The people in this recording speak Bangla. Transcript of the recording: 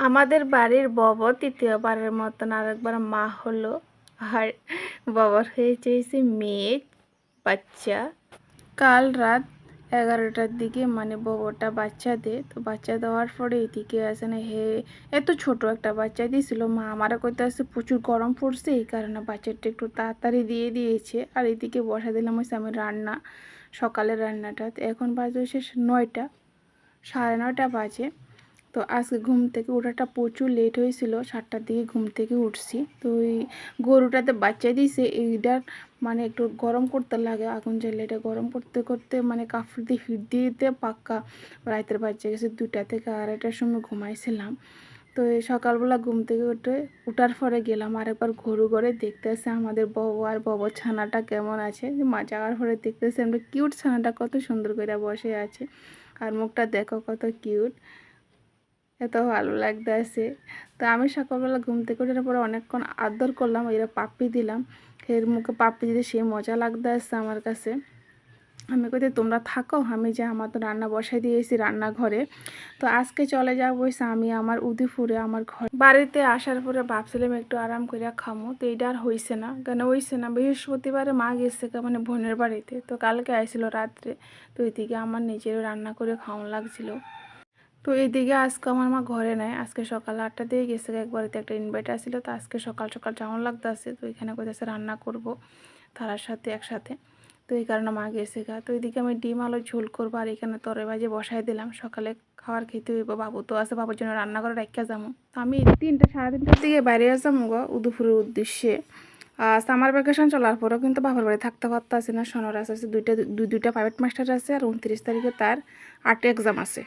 আমাদের বাড়ির বব তৃতীয়বারের মতন আরেকবার মা হলো। আর বাবার হয়েছে মেয়ে বাচ্চা। কাল রাত 11টার দিকে মানে ববটা বাচ্চা দেয়। তো বাচ্চা দেওয়ার পরে এদিকে আসে না হে, এত ছোট একটা বাচ্চা দিয়েছিল। মা আমারা কইতে আসছে প্রচুর গরম পড়ছে, এই কারণে বাচ্চাটা একটু তাড়াতাড়ি দিয়ে দিয়েছে। আর এদিকে বসা দিলাম হচ্ছে আমি রান্না, সকালের রান্নাটা। তো এখন বাজে হচ্ছে 9টা, 9:30 বাজে। তো আজকে ঘুম থেকে ওঠাটা প্রচুর লেট হয়েছিল, 7টার দিকে ঘুম থেকে উঠছি। তো ওই গরুটাতে বাচ্চা দিয়েছে, এইটার মানে একটু গরম করতে লাগে আগুন জ্বালিয়ে, এটা গরম করতে করতে মানে কাপড় দিয়ে হিট দিয়ে দিতে পাক্কা রাতের বাচ্চা গেছে 2টা থেকে 2:30টার সময় ঘুমাইছিলাম। তো এই সকালবেলা ঘুম থেকে উঠার পরে গেলাম আরেকবার গরু ঘরে, দেখতেছে আমাদের বউ আর বউ ছানাটা কেমন আছে। মা যাওয়ার পরে দেখতেছে আমরা কিউট ছানাটা কত সুন্দর করে বসে আছে, আর মুখটা দেখো কত কিউট, এত ভালো লাগতেছে। তো আমি সকালবেলা ঘুম থেকে ওঠার পরে অনেকক্ষণ আদর করলাম, এরা পাপ্পি দিলাম, এর মুখে পাপ্পি দিতে সে মজা লাগতেছে আমার কাছে। আমি কইতে তোমরা থাকো, আমি যে আমার তো রান্না বসাই দিয়েছি রান্নাঘরে। তো আজকে চলে যাবো আমি আমার উদয়পুরে আমার ঘর। বাড়িতে আসার পরে ভাবছিলাম একটু আরাম করে খামো, তো এইটা আর হয়েছে না। কেন হয়েছে না, বৃহস্পতিবারে মা গেছে মানে বোনের বাড়িতে, তো কালকে আইছিল রাত্রে। তো এদিকে আমার নিজেরও রান্না করে খাওয়ান লাগছিল। তো এইদিকে আজকে আমার মা ঘরে নাই, আজকে সকাল 8টা দিয়ে গেছে, একবারেতে একটা ইনভাইট আসছিল। তো আজকে সকাল সকাল যেমন লাগতেছে, তো এখানে কইতেছে রান্না করব তারার সাথে একসাথে। তো এই কারণে মা গেছে গা। তো এদিকে আমি ডিম আলু ঝোল করবো, আর এখানে তরে বাজে বসাই দিলাম, সকালে খাবার খেতে হইব। বাবু তো আছে, বাবুর জন্য রান্না করে রাখা যাবো। তো আমি 3টা, 3:30টার দিকে বাইরে যাবো গো উদয়পুরের উদ্দেশ্যে। সামার ভ্যাকেশন চলার পরেও কিন্তু বাবার বাড়ি থাকতে পারতেছি না। সোনার আছে দুইটা প্রাইভেট মাস্টার আছে, আর 29 তারিখে তার 8 এক্সাম আছে।